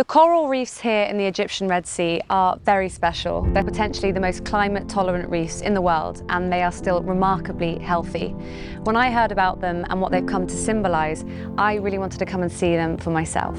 The coral reefs here in the Egyptian Red Sea are very special. They're potentially the most climate-tolerant reefs in the world, and they are still remarkably healthy. When I heard about them and what they've come to symbolize, I really wanted to come and see them for myself.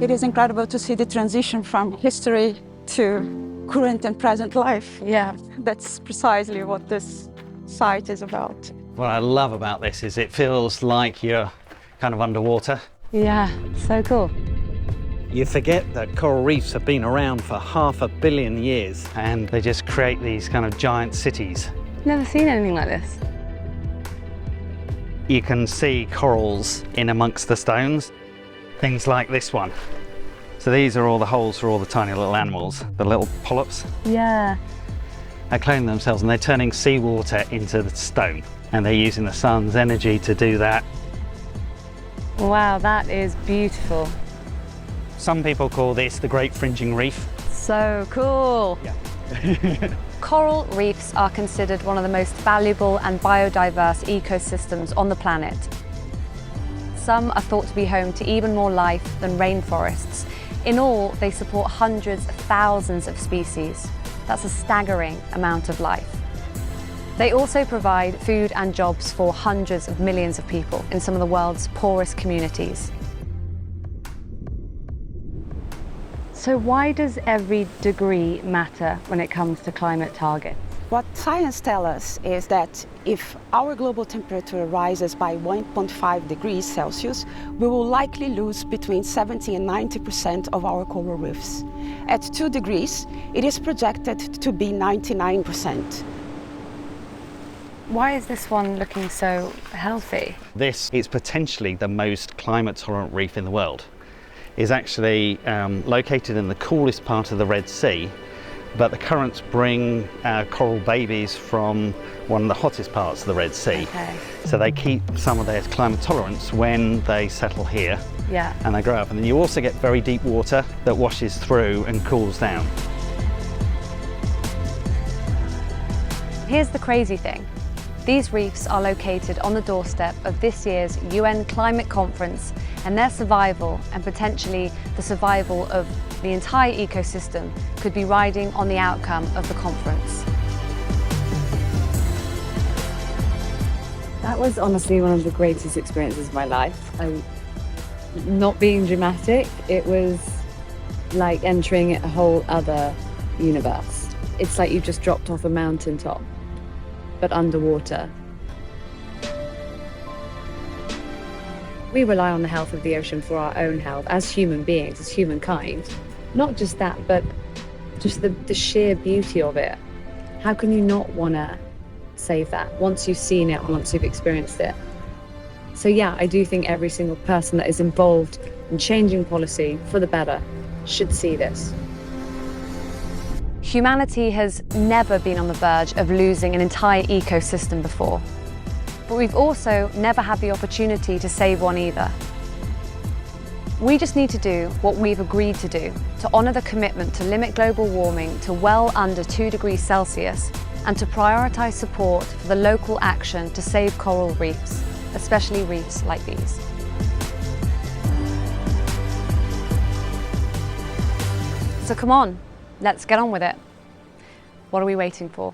It is incredible to see the transition from history to current and present life. Yeah, that's precisely what this site is about. What I love about this is it feels like you're kind of underwater. Yeah, so cool. You forget that coral reefs have been around for 500 million years and they just create these kind of giant cities. Never seen anything like this. You can see corals in amongst the stones, things like this one. So these are all the holes for all the tiny little animals, the little polyps. Yeah. They're cloning themselves and they're turning seawater into the stone. And they're using the sun's energy to do that. Wow, that is beautiful. Some people call this the Great Fringing Reef. So cool. Yeah. Coral reefs are considered one of the most valuable and biodiverse ecosystems on the planet. Some are thought to be home to even more life than rainforests. In all, they support hundreds of thousands of species. That's a staggering amount of life. They also provide food and jobs for hundreds of millions of people in some of the world's poorest communities. So why does every degree matter when it comes to climate targets? What science tells us is that if our global temperature rises by 1.5 degrees Celsius, we will likely lose between 70 and 90% of our coral reefs. At 2 degrees, it is projected to be 99%. Why is this one looking so healthy? This is potentially the most climate-tolerant reef in the world. It's actually located in the coolest part of the Red Sea, but the currents bring coral babies from one of the hottest parts of the Red Sea. Okay. So they keep some of their climate tolerance when they settle here. Yeah. And they grow up. And then you also get very deep water that washes through and cools down. Here's the crazy thing. These reefs are located on the doorstep of this year's UN Climate Conference, and their survival, and potentially the survival of the entire ecosystem, could be riding on the outcome of the conference. That was honestly one of the greatest experiences of my life. Not being dramatic, it was like entering a whole other universe. It's like you've just dropped off a mountaintop, but underwater. We rely on the health of the ocean for our own health as human beings, as humankind. Not just that, but just the sheer beauty of it. How can you not want to save that once you've seen it, once you've experienced it? So yeah, I do think every single person that is involved in changing policy for the better should see this. Humanity has never been on the verge of losing an entire ecosystem before. But we've also never had the opportunity to save one either. We just need to do what we've agreed to do, to honour the commitment to limit global warming to well under 2 degrees Celsius and to prioritise support for the local action to save coral reefs, especially reefs like these. So come on, let's get on with it. What are we waiting for?